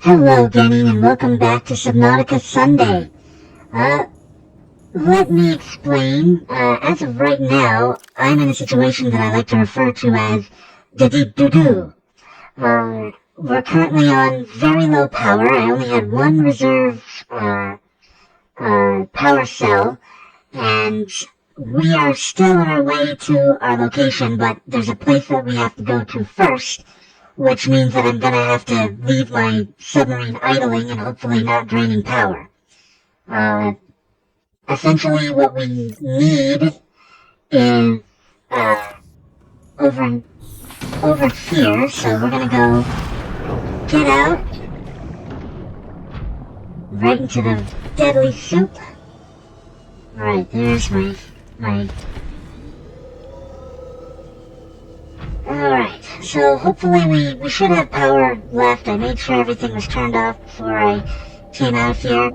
Hello, Genny, and welcome back to Subnautica Sunday. Let me explain. As of right now, I'm in a situation that I like to refer to as doo-doo. We're currently on very low power. I only had one reserve, power cell, and we are still on our way to our location, but there's a place that we have to go to first, which means that I'm gonna have to leave my submarine idling and hopefully not draining power. Essentially what we need is, over here, so we're gonna go get out, right into the deadly soup. Alright, there's my... Alright, so hopefully we should have power left. I made sure everything was turned off before I came out here.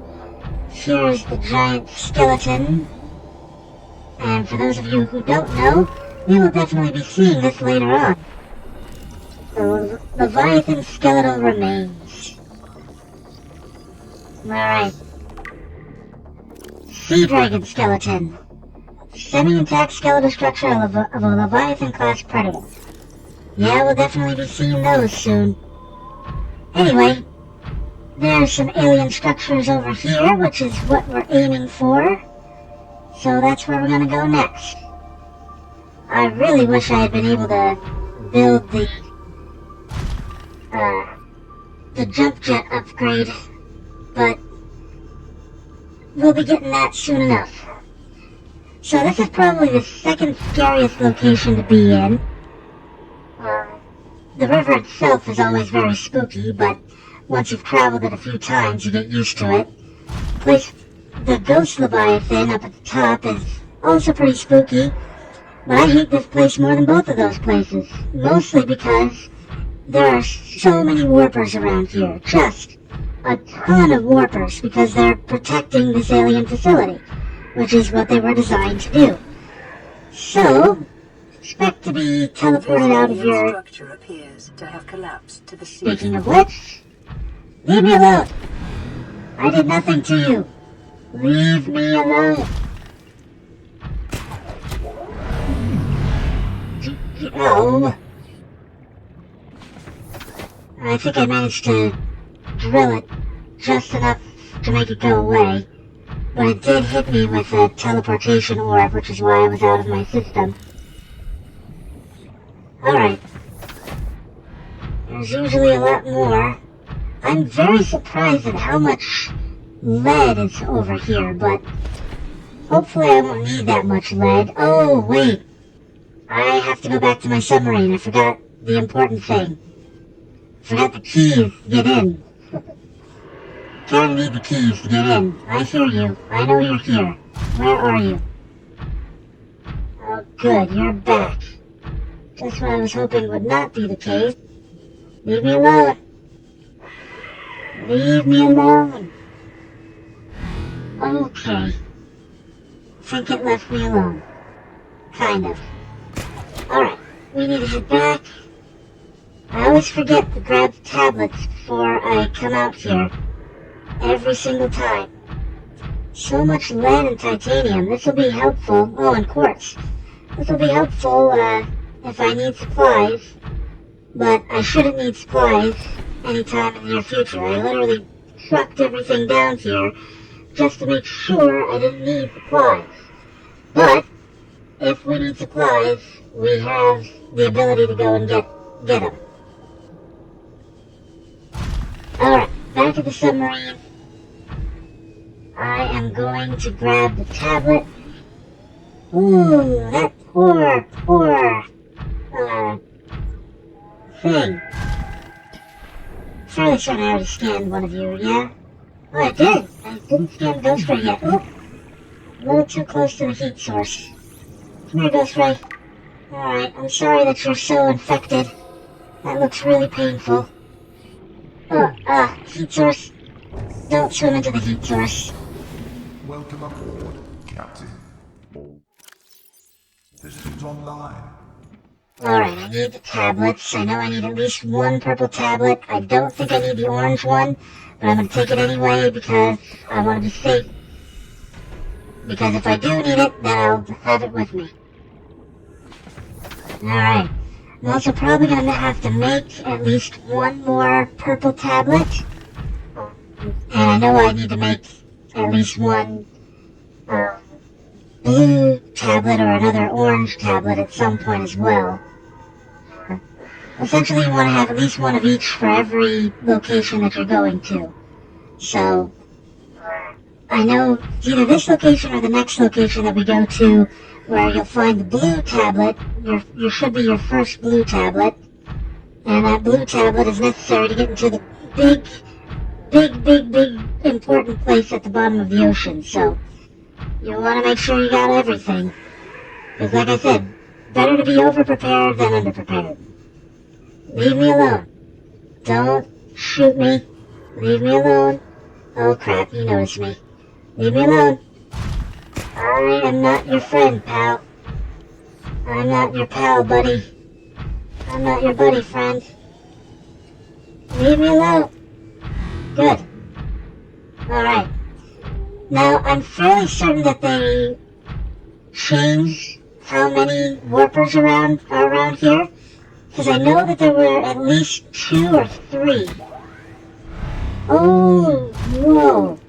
Here's the giant skeleton. And for those of you who don't know, we will definitely be seeing this later on. The Leviathan skeletal remains. Alright. Sea dragon skeleton. Semi-intact skeletal structure of a Leviathan-class predator. Yeah, we'll definitely be seeing those soon. Anyway, there's some alien structures over here, which is what we're aiming for. So that's where we're gonna go next. I really wish I had been able to build the jump jet upgrade, but we'll be getting that soon enough. So this is probably the second scariest location to be in. The river itself is always very spooky, but once you've traveled it a few times, you get used to it. The ghost Leviathan up at the top is also pretty spooky, but I hate this place more than both of those places, mostly because there are so many warpers around here, just a ton of warpers, because they're protecting this alien facility, which is what they were designed to do. So, expect to be teleported out of your... structure appears to have collapsed to the sea. Speaking of which, leave me alone. I did nothing to you. Leave me alone. Oh. I think I managed to drill it just enough to make it go away, but it did hit me with a teleportation orb, which is why I was out of my system. Alright. There's usually a lot more. I'm very surprised at how much lead is over here, but hopefully I won't need that much lead. Oh, wait. I have to go back to my submarine. I forgot the important thing. Forgot the keys to get in. Kinda need the keys to get in. I hear you. I know you're here. Where are you? Oh, good. You're back. Just what I was hoping would not be the case. Leave me alone. Leave me alone. Okay. Think it left me alone. Kind of. Alright, we need to head back. I always forget to grab the tablets before I come out here. Every single time. So much lead and titanium. This will be helpful. Oh, and quartz. This will be helpful, if I need supplies. But I shouldn't need supplies anytime in the near future. I literally trucked everything down here just to make sure I didn't need supplies. But if we need supplies, we have the ability to go and get them. Alright, back at the submarine. I am going to grab the tablet. Ooh, that poor thing. Surely shouldn't I already scanned one of you, yeah? Oh, I did. I didn't scan Ghost Ray yet. Oop. A little too close to the heat source. Come here, Ghost Ray. Alright, I'm sorry that you're so infected. That looks really painful. Oh, heat source. Don't swim into the heat source. Welcome aboard, Captain. Systems online. Alright, I need the tablets. I know I need at least one purple tablet. I don't think I need the orange one, but I'm going to take it anyway because I want to be safe. Because if I do need it, then I'll have it with me. Alright. I'm also probably going to have to make at least one more purple tablet. And I know I need to make at least one blue tablet or another orange tablet at some point as well. Essentially, you want to have at least one of each for every location that you're going to. So, I know either this location or the next location that we go to where you'll find the blue tablet, you should be your first blue tablet, and that blue tablet is necessary to get into the big important place at the bottom of the ocean. So, you want to make sure you got everything. Because like I said, better to be over-prepared than under-prepared. Leave me alone. Don't shoot me. Leave me alone. Oh crap, you noticed me. Leave me alone. Alright, I'm not your friend, pal. I'm not your pal, buddy. I'm not your buddy, friend. Leave me alone. Good. Alright. Now, I'm fairly certain that they changed how many warpers are around here. Because I know that there were at least 2 or 3. Oh, whoa.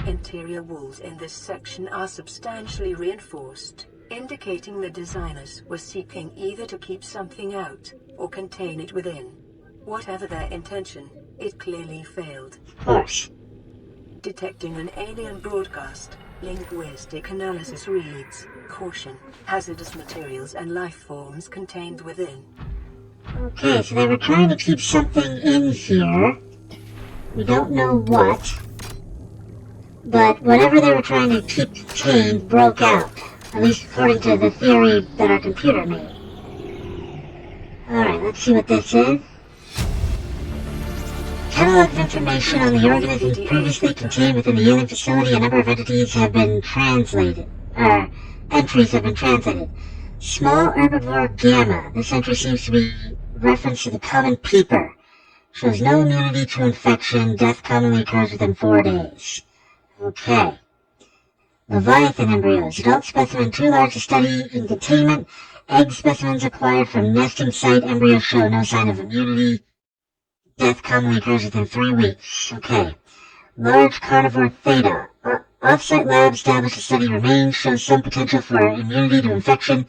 Interior walls in this section are substantially reinforced, indicating the designers were seeking either to keep something out or contain it within. Whatever their intention, it clearly failed. Of course. Detecting an alien broadcast, linguistic analysis reads, "Caution, hazardous materials and life forms contained within." Okay, so they were trying to keep something in here. We don't know what. But whatever they were trying to keep contained broke out. At least according to the theory that our computer made. Alright, let's see what this is. Catalog of information on the organisms previously contained within the alien facility. A number of entities have been translated. Entries have been translated. Small herbivore gamma. This entry seems to be reference to the common peeper. Shows no immunity to infection. Death commonly occurs within 4 days. Okay. Leviathan embryos. Adult specimen too large to study in containment. Egg specimens acquired from nesting site. Embryos show no sign of immunity. Death commonly occurs within 3 weeks. Okay. Large carnivore theta. Off-site lab established to study remains. Shows some potential for immunity to infection.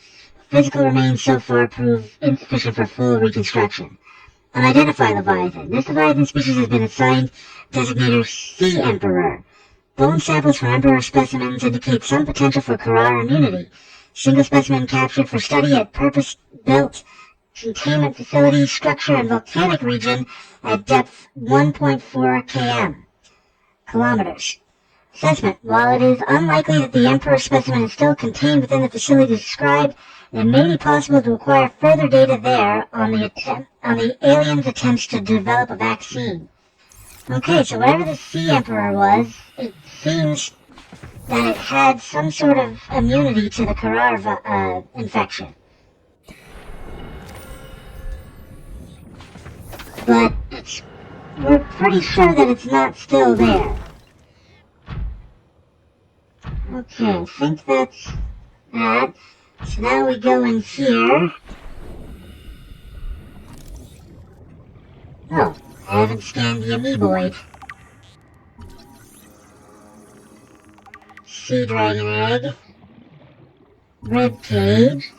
Physical remains so far prove insufficient for full reconstruction. Unidentified Leviathan. This Leviathan species has been assigned designator Sea Emperor. Bone samples from emperor specimens indicate some potential for Carrara immunity. Single specimen captured for study at purpose-built containment facility structure in volcanic region at depth 1.4 km. Kilometers. Assessment. While it is unlikely that the emperor specimen is still contained within the facility described, it may be possible to acquire further data there on the aliens' attempts to develop a vaccine. Okay, so whatever the Sea Emperor was, it seems that it had some sort of immunity to the Carrara infection. But we're pretty sure that it's not still there. Okay, I think that's that. So now we go in here. Oh, I haven't scanned the amoeboid. Sea dragon egg. Rib cage.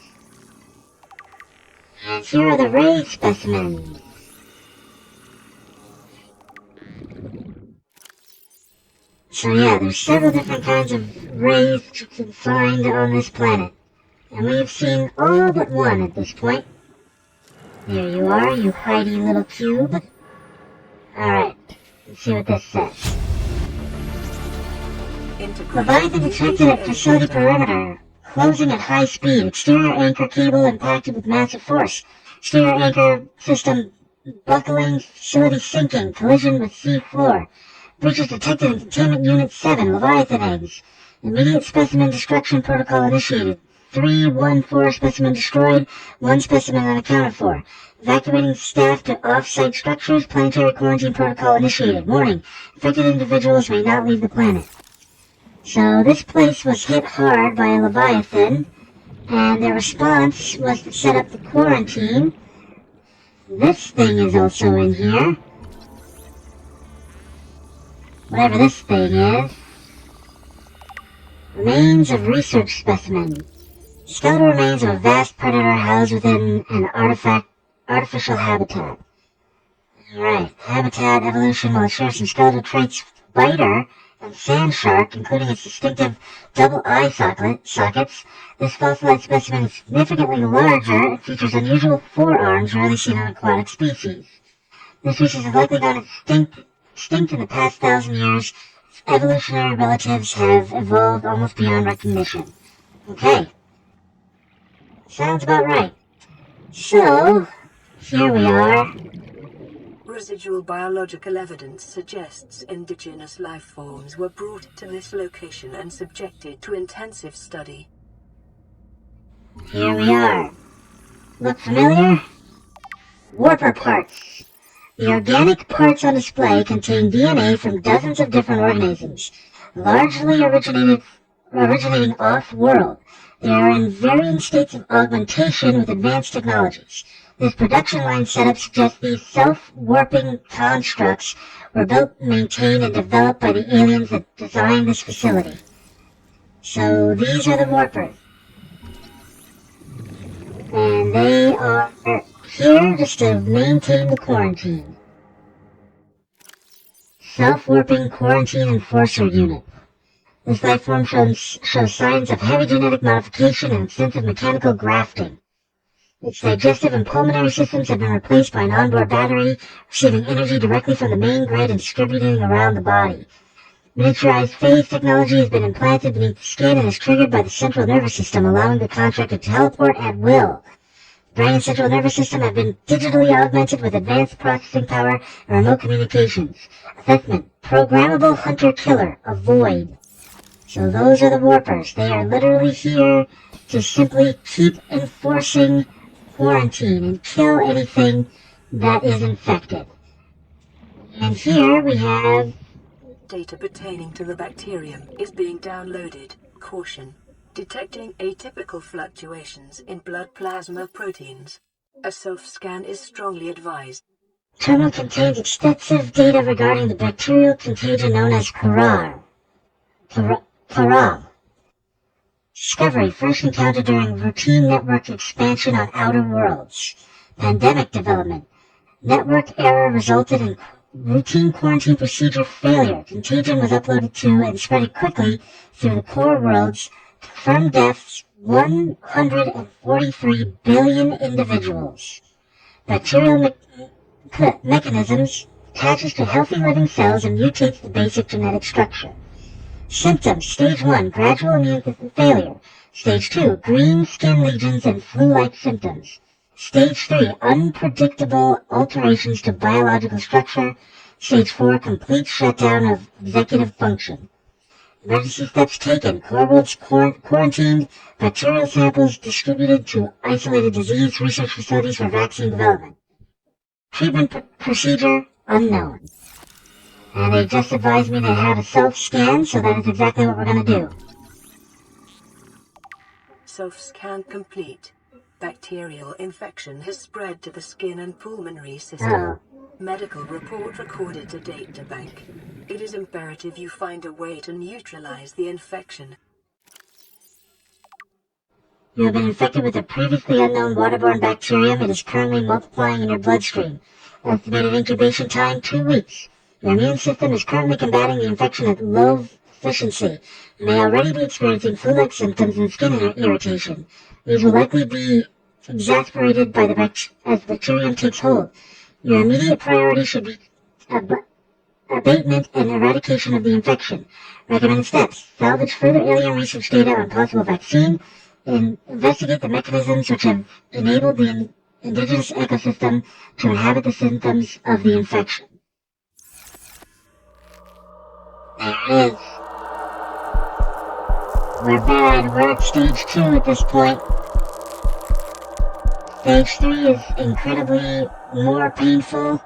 And here are the ray specimens. So yeah, there's several different kinds of rays you can find on this planet. And we've seen all but one at this point. There you are, you hidey little cube. Alright, let's see what this says. Leviathan detected at facility perimeter. Closing at high speed. Exterior anchor cable impacted with massive force. Exterior anchor system buckling. Facility sinking. Collision with sea floor. Breaches detected in containment unit 7. Leviathan eggs. Immediate specimen destruction protocol initiated. EP2114 specimen destroyed, 1 specimen unaccounted for. Evacuating staff to off-site structures, planetary quarantine protocol initiated. Warning, affected individuals may not leave the planet. So this place was hit hard by a Leviathan, and their response was to set up the quarantine. This thing is also in here. Whatever this thing is. Remains of research specimen. Skeletal remains of a vast predator housed within an artificial habitat. Right, habitat evolution will share some skeletal traits with biter and sand shark, including its distinctive double eye sockets. This fossilized specimen is significantly larger and features unusual forearms rarely seen in aquatic species. This species has likely gone extinct in the past 1,000 years. Its evolutionary relatives have evolved almost beyond recognition. Okay. Sounds about right. So, here we are. Residual biological evidence suggests indigenous life forms were brought to this location and subjected to intensive study. Here we are. Look familiar? Warper parts. The organic parts on display contain DNA from dozens of different organisms, largely originating off-world. They are in varying states of augmentation with advanced technologies. This production line setup suggests these self-warping constructs were built, maintained, and developed by the aliens that designed this facility. So these are the warpers. And they are here just to maintain the quarantine. Self-warping quarantine enforcer unit. This life form shows signs of heavy genetic modification and extensive mechanical grafting. Its digestive and pulmonary systems have been replaced by an onboard battery, receiving energy directly from the main grid and distributing around the body. Miniaturized phase technology has been implanted beneath the skin and is triggered by the central nervous system, allowing the contract to teleport at will. Brain and central nervous system have been digitally augmented with advanced processing power and remote communications. Assessment: programmable hunter-killer, avoid. So those are the warpers. They are literally here to simply keep enforcing quarantine and kill anything that is infected. And here we have Data pertaining to the bacterium is being downloaded. Caution. Detecting atypical fluctuations in blood plasma proteins. A self-scan is strongly advised. terminal contains extensive data regarding the bacterial contagion known as Caral. Discovery first encountered during routine network expansion on outer worlds. Pandemic development. Network error resulted in routine quarantine procedure failure. Contagion was uploaded to and spread quickly through the core worlds. Confirmed deaths: 143 billion individuals. Bacterial mechanisms attaches to healthy living cells and mutates the basic genetic structure. Symptoms: Stage 1, gradual immune system failure. Stage 2, green skin lesions and flu-like symptoms. Stage 3, unpredictable alterations to biological structure. Stage 4, complete shutdown of executive function. Emergency steps taken: core worlds quarantined, bacterial samples distributed to isolated disease research facilities for vaccine development. Treatment procedure unknown. And they just advised me they had a self-scan, so that is exactly what we're going to do. Self-scan complete. Bacterial infection has spread to the skin and pulmonary system. Oh. Medical report recorded to data bank. It is imperative you find a way to neutralize the infection. You have been infected with a previously unknown waterborne bacterium. It is currently multiplying in your bloodstream. Estimated incubation time: 2 weeks. Your immune system is currently combating the infection at low efficiency. You may already be experiencing flu-like symptoms and skin irritation. These will likely be exacerbated by as the bacterium takes hold. Your immediate priority should be abatement and eradication of the infection. Recommended steps: salvage further alien research data on possible vaccine, and investigate the mechanisms which have enabled the indigenous ecosystem to inhabit the symptoms of the infection. There it is. we're bad. We're at stage 2 at this point. Stage 3 is incredibly more painful,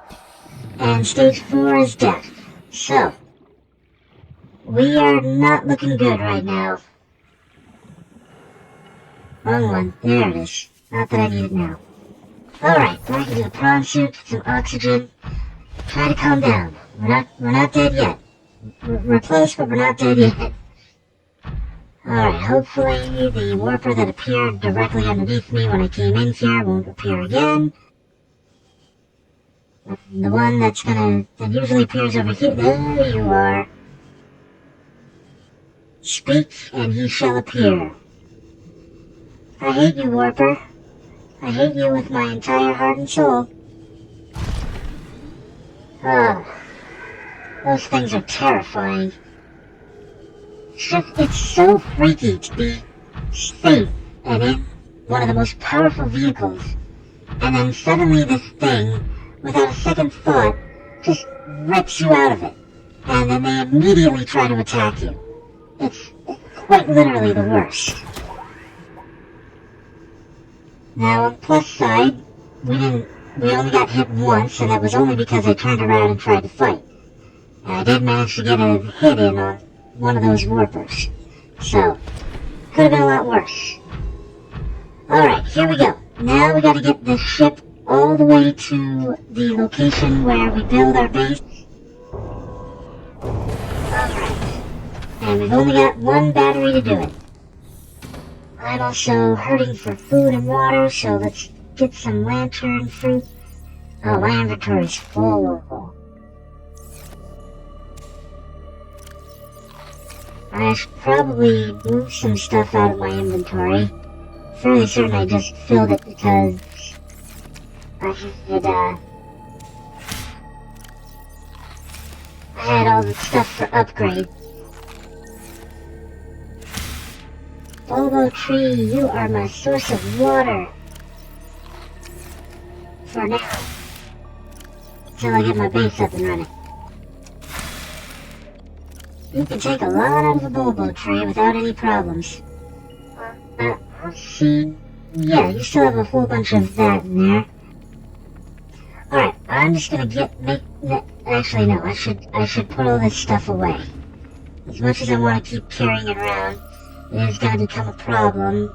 and stage 4 is death. So, we are not looking good right now. Wrong one. There it is. Not that I need it now. Alright, back into the prawn suit, some oxygen. Try to calm down. We're not dead yet. We're close, but we're not dead yet. Alright, hopefully the warper that appeared directly underneath me when I came in here won't appear again. The one that usually appears over here. There you are. Speak, and he shall appear. I hate you, warper. I hate you with my entire heart and soul. Oh, those things are terrifying. It's so freaky to be safe and in one of the most powerful vehicles, and then suddenly this thing, without a second thought, just rips you out of it, and then they immediately try to attack you. It's quite literally the worst. Now, on the plus side, we only got hit once, and that was only because I turned around and tried to fight. I did manage to get a hit in on one of those warpers. So, could have been a lot worse. Alright, here we go. Now we gotta get this ship all the way to the location where we build our base. Alright. And we've only got one battery to do it. I'm also hurting for food and water, so let's get some lantern fruit. Oh, my inventory is full. I should probably move some stuff out of my inventory. Fairly certain I just filled it because I had all the stuff for upgrade. Bulbo tree, you are my source of water. For now. Until I get my base up and running. You can take a lot out of a bulbo tree without any problems. Let's see. Yeah, you still have a whole bunch of that in there. Alright, I'm just gonna actually no, I should put all this stuff away. As much as I want to keep carrying it around, it is gonna become a problem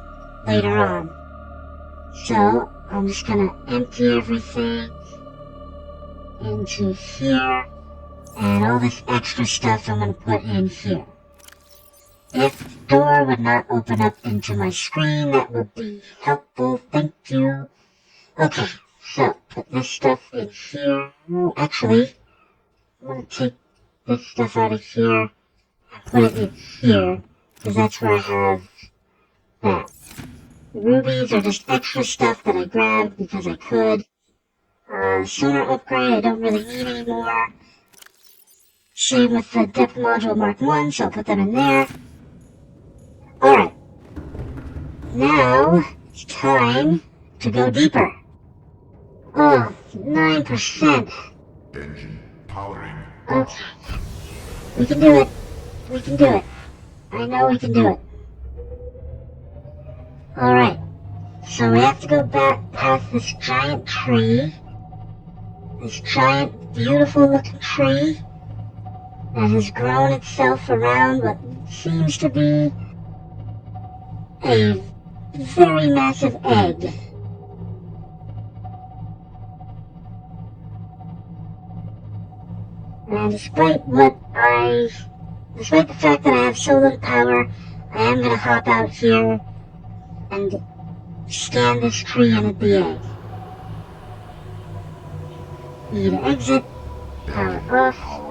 later on. So, I'm just gonna empty everything into here. And all this extra stuff I'm going to put in here. If the door would not open up into my screen, that would be helpful. Thank you. Okay, so put this stuff in here. Actually, I'm going to take this stuff out of here and put it in here, because that's where I have that. Rubies are just extra stuff that I grabbed because I could. Sonar upgrade I don't really need anymore. Same with the depth module Mark 1, so I'll put them in there. Alright. Now, it's time to go deeper. Oh, 9%. Engine powering. Okay. We can do it. We can do it. I know we can do it. Alright. So we have to go back past this giant tree. This giant, beautiful looking tree that has grown itself around what seems to be a very massive egg. And despite the fact that I have so little power, I am going to hop out here and scan this tree and at the egg. Need to exit, power off.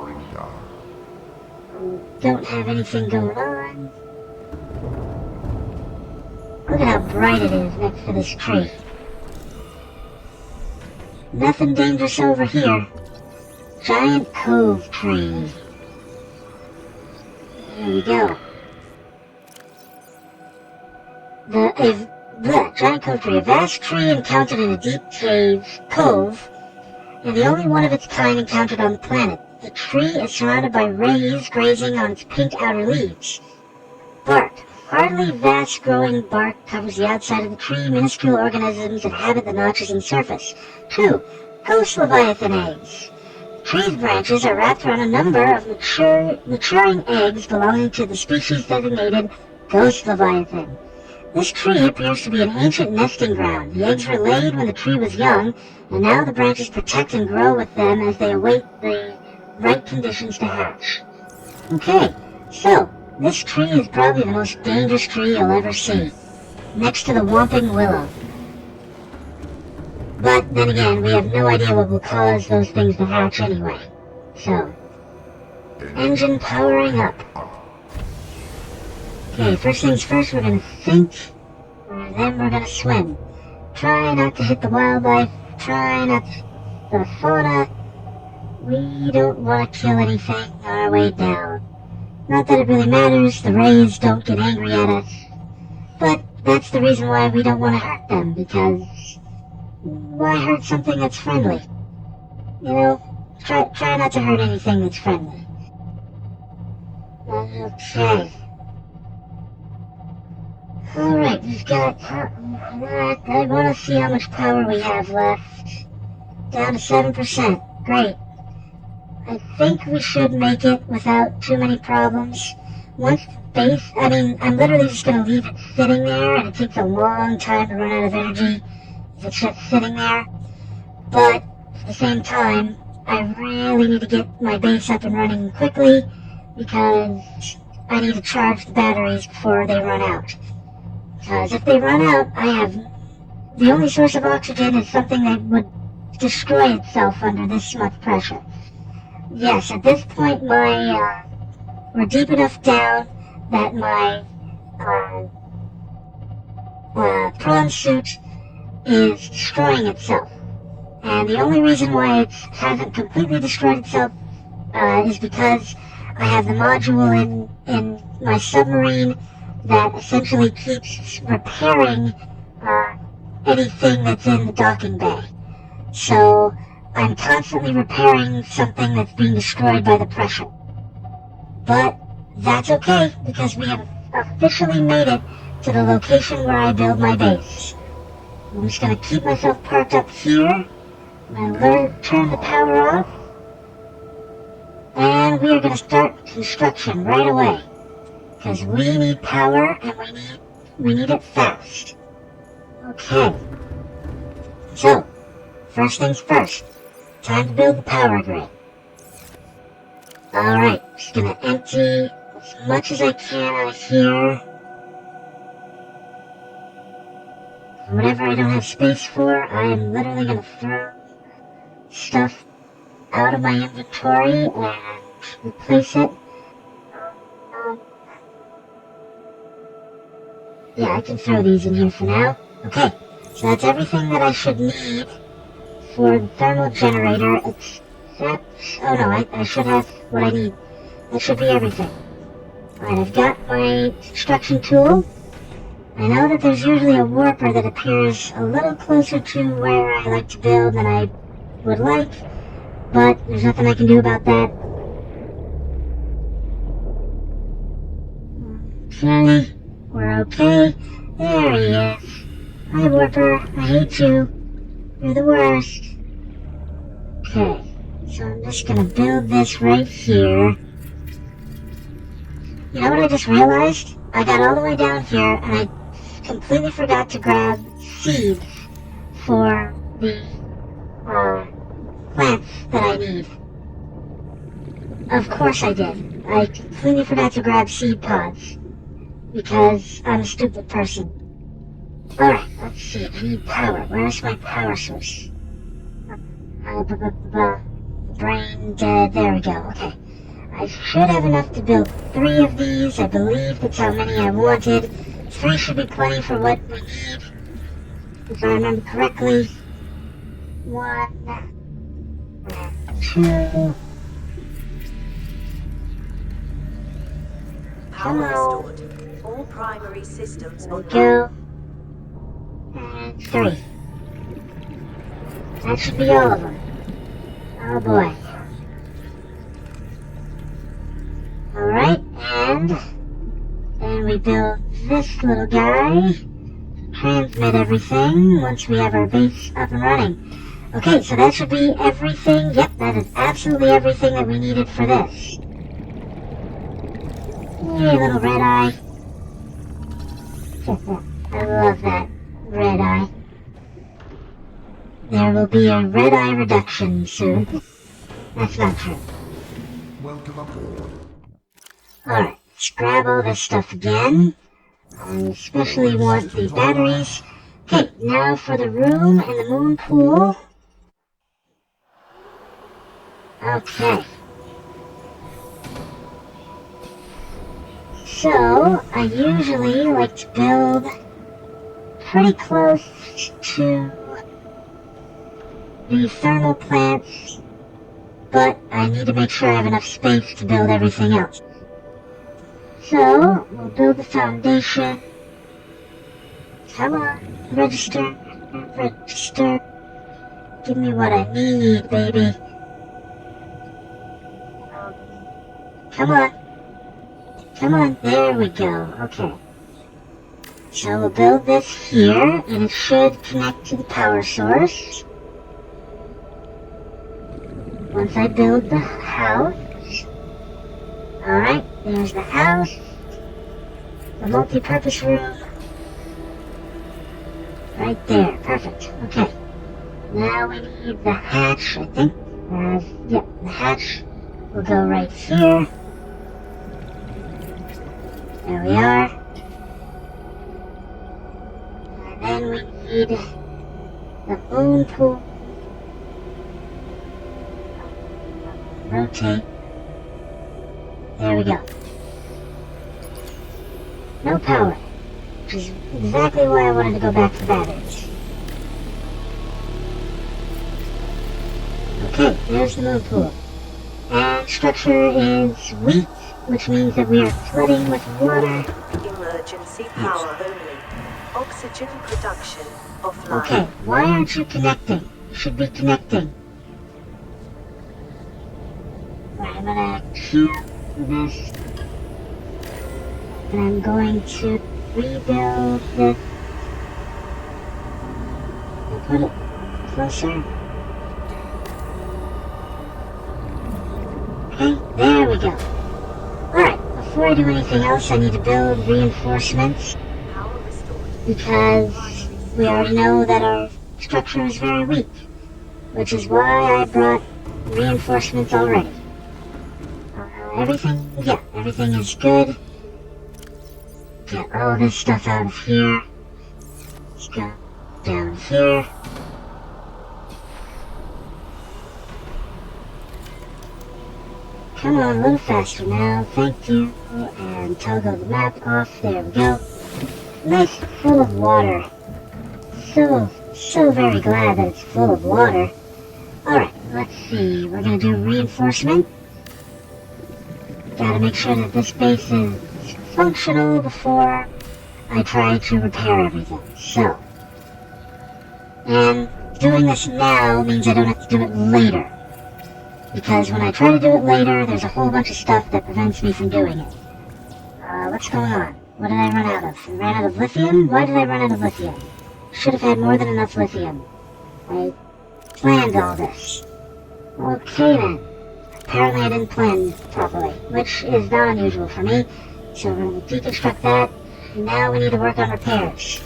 Don't have anything going on. Look at how bright it is next to this tree. Nothing dangerous over here. Giant cove tree. There we go. Giant cove tree. A vast tree encountered in a deep cove, and the only one of its kind encountered on the planet. The tree is surrounded by rays grazing on its pink outer leaves. Bark. hardly vast growing bark covers the outside of the tree. Minuscule organisms inhabit the notches in the surface. 2. Ghost leviathan eggs. Tree's branches are wrapped around a number of maturing eggs belonging to the species designated ghost leviathan. This tree appears to be an ancient nesting ground. The eggs were laid when the tree was young, and now the branches protect and grow with them as they await the right conditions to hatch. Okay, so this tree is probably the most dangerous tree you'll ever see, next to the whomping willow. But then again, we have no idea what will cause those things to hatch anyway. So, engine powering up. Okay, first things first, we're gonna think, and then we're gonna swim. Try not to hit the wildlife, try not to hit the fauna. We don't want to kill anything on our way down. Not that it really matters, the rays don't get angry at us. But that's the reason why we don't want to hurt them, because why hurt something that's friendly? You know, try not to hurt anything that's friendly. Okay. Alright, we've got that. I want to see how much power we have left. Down to 7%. Great. I think we should make it without too many problems. Once base, I'm literally just going to leave it sitting there, and it takes a long time to run out of energy if it's just sitting there. But at the same time, I really need to get my base up and running quickly, because I need to charge the batteries before they run out. Because if they run out, the only source of oxygen is something that would destroy itself under this much pressure. Yes, at this point we're deep enough down that my prawn suit is destroying itself. And the only reason why it hasn't completely destroyed itself is because I have the module in my submarine that essentially keeps repairing anything that's in the docking bay. So I'm constantly repairing something that's being destroyed by the pressure. But that's okay, because we have officially made it to the location where I build my base. I'm just going to keep myself parked up here. I'm going to turn the power off. And we are going to start construction right away. Because we need power, and we need it fast. Okay. So, first things first. Time to build the power grid. Alright, just gonna empty as much as I can out of here. Whatever I don't have space for, I am literally gonna throw stuff out of my inventory and replace it. Yeah, I can throw these in here for now. Okay, so that's everything that I should need for the thermal generator, except... Oh no, I should have what I need. That should be everything. Alright, I've got my construction tool. I know that there's usually a warper that appears a little closer to where I like to build than I would like, but there's nothing I can do about that. Okay, we're okay. There he is. Hi, warper. I hate you. You're the worst. Okay, so I'm just gonna build this right here. You know what I just realized? I got all the way down here and I completely forgot to grab seeds for the plants that I need. Of course I did. I completely forgot to grab seed pods because I'm a stupid person. Alright, let's see. I need power. Where's my power source? Brain dead. There we go. Okay. I should have enough to build 3 of these. I believe that's how many I wanted. 3 should be plenty for what we need. If I remember correctly. 1, 2. Power restored. All primary systems There we go. And 3. That should be all of them. Oh boy. Alright, and then we build this little guy. Transmit everything once we have our base up and running. Okay, so that should be everything. Yep, that is absolutely everything that we needed for this. Hey, little red eye. I love that red eye. There will be a red eye reduction soon. That's not true. Welcome aboard. Alright, let's grab all this stuff again. I especially want the batteries. Okay, now for the room and the moon pool. Okay. So, I usually like to build pretty close to the thermal plants, but I need to make sure I have enough space to build everything else. So, we'll build the foundation. Come on, register. Give me what I need, baby. Come on, there we go, okay. So we'll build this here, and it should connect to the power source. Once I build the house. Alright, there's the house. The multi-purpose room. Right there, perfect, okay. Now we need the hatch, I think. Yep, the hatch will go right here. There we are. And then we need the moon pool. Rotate. There we go. No power, which is exactly why I wanted to go back to batteries. Okay, there's the moon pool. And structure is weak, which means that we are flooding with water. Emergency power only. Oxygen production offline. Okay, why aren't you connecting? You should be connecting. Right, I'm gonna cue this. And I'm going to rebuild this. And put it closer. Okay, there we go. Alright, before I do anything else, I need to build reinforcements. Power restored. Because we already know that our structure is very weak. Which is why I brought reinforcements already. Everything is good. Get all this stuff out of here. Let's go down here. Come on, a little faster now, thank you. And toggle the map off, there we go. Nice, full of water. So very glad that it's full of water. Alright, let's see, we're gonna do reinforcement. Gotta make sure that this base is functional before I try to repair everything, so. And doing this now means I don't have to do it later. Because when I try to do it later, there's a whole bunch of stuff that prevents me from doing it. What's going on? What did I run out of? I ran out of lithium? Why did I run out of lithium? Should have had more than enough lithium. I planned all this. Okay then. Apparently I didn't plan properly, which is not unusual for me. So we're going to deconstruct that. And now we need to work on repairs.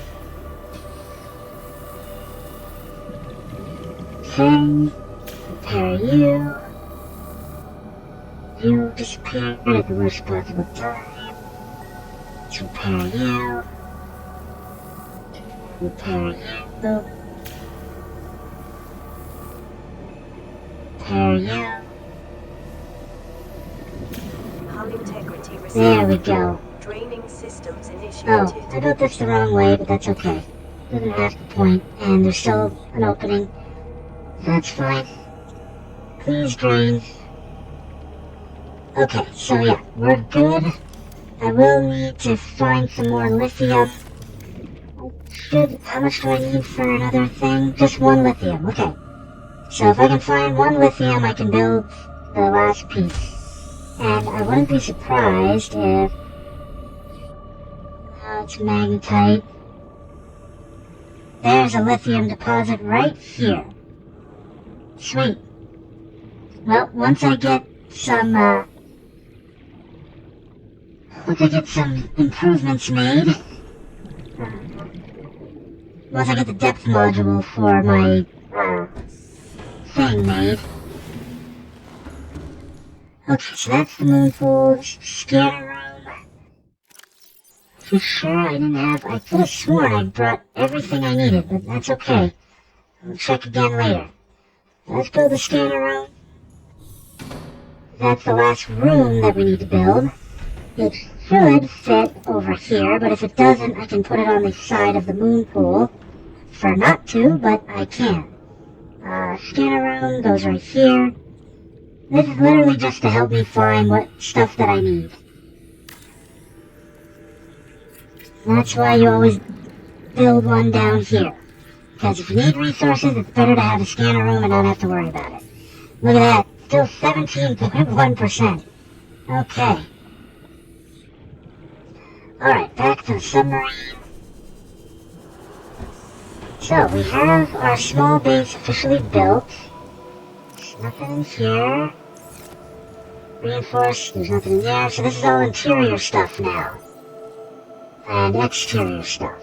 Okay. Repair you. You disappeared at the worst possible time. Let's repair you. Repair you. Repair you. Hull integrity restored. There we go. Draining systems initiated. Oh, I built this the wrong way, but that's okay. Doesn't have the point, and there's still an opening. That's fine. Please drain. Okay, so yeah, we're good. I will need to find some more lithium. How much do I need for another thing? Just one lithium, okay. So if I can find one lithium, I can build the last piece. And I wouldn't be surprised if... it's magnetite. There's a lithium deposit right here. Sweet. Well, once I get some improvements made, once I get the depth module for my thing made. Okay, so that's the moon pool, scanner room. For sure I didn't have, I could have sworn I brought everything I needed, but that's okay. I'll check again later. Let's build the scanner room. That's the last room that we need to build. It should fit over here, but if it doesn't, I can put it on the side of the moon pool. Prefer not to, but I can. Scanner room goes right here. This is literally just to help me find what stuff that I need. That's why you always build one down here. Because if you need resources, it's better to have a scanner room and not have to worry about it. Look at that, still 17.1%. Okay. Alright, back to the submarine. So, we have our small base officially built. There's nothing in here. Reinforced, there's nothing in there. So this is all interior stuff now. And exterior stuff.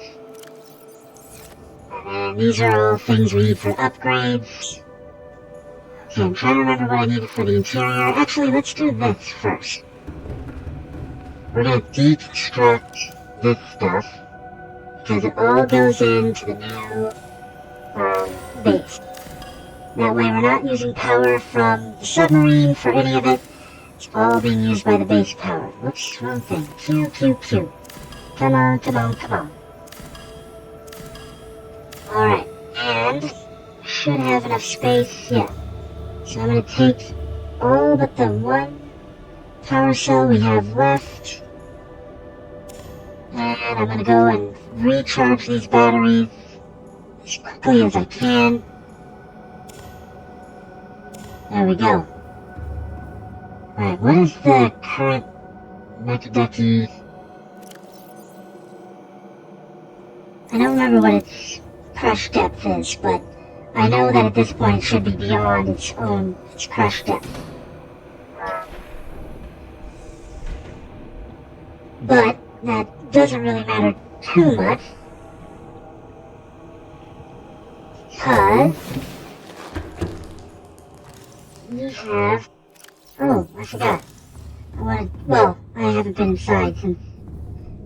And these are all things we need for upgrades. Okay, I'm trying to remember what I needed for the interior. Actually, let's do this first. We're going to deconstruct this stuff. Because it all goes into the new base. That way we're not using power from the submarine for any of it. It's all being used by the base power. Whoops, wrong thing. Q. Come on. Alright, and should have enough space, yeah. So I'm going to take all but the one power cell we have left. And I'm going to go and recharge these batteries as quickly as I can. There we go. Alright, what is the current Metadeki? I don't remember what its crush depth is, but I know that at this point it should be beyond its crush depth. But that doesn't really matter too much. Because we have... Oh, I forgot. I haven't been inside since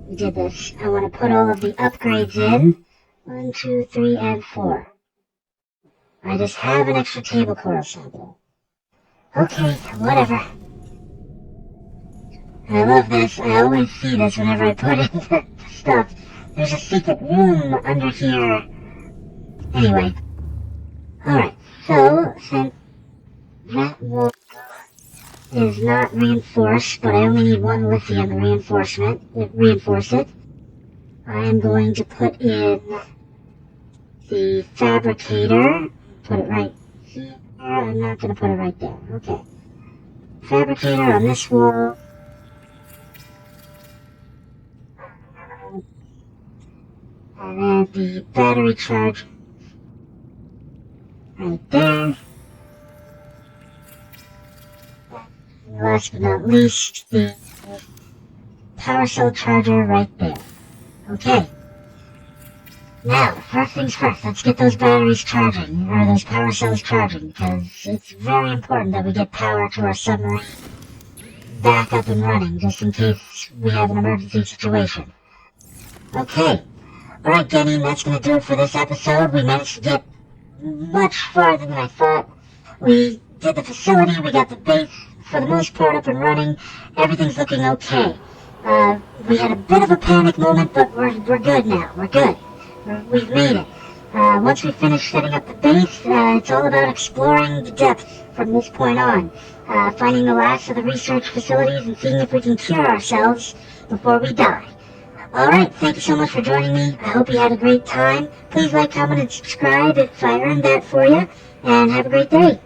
we did this. I want to put all of the upgrades in. 1, 2, 3, and 4. I just have an extra table coral sample. Okay, whatever. I love this. I always see this whenever I put in stuff. There's a secret room under here. Anyway. Alright, so since that wall is not reinforced, but I only need one lithium to reinforce it, I am going to put in the fabricator. Put it right here. I'm not going to put it right there. Okay. Fabricator on this wall. And then the battery charge right there. And last but not least, the power cell charger right there. Okay. Now, first things first, let's get those batteries charging, or those power cells charging, because it's very important that we get power to our submarine back up and running, just in case we have an emergency situation. Okay. Alright, Denny, that's going to do it for this episode. We managed to get much farther than I thought. We did the facility, we got the base, for the most part, up and running. Everything's looking okay. We had a bit of a panic moment, but we're good now. We're good. We've made it. Once we finish setting up the base, it's all about exploring the depths from this point on. Finding the last of the research facilities and seeing if we can cure ourselves before we die. Alright, thank you so much for joining me. I hope you had a great time. Please like, comment, and subscribe if I earned that for you. And have a great day.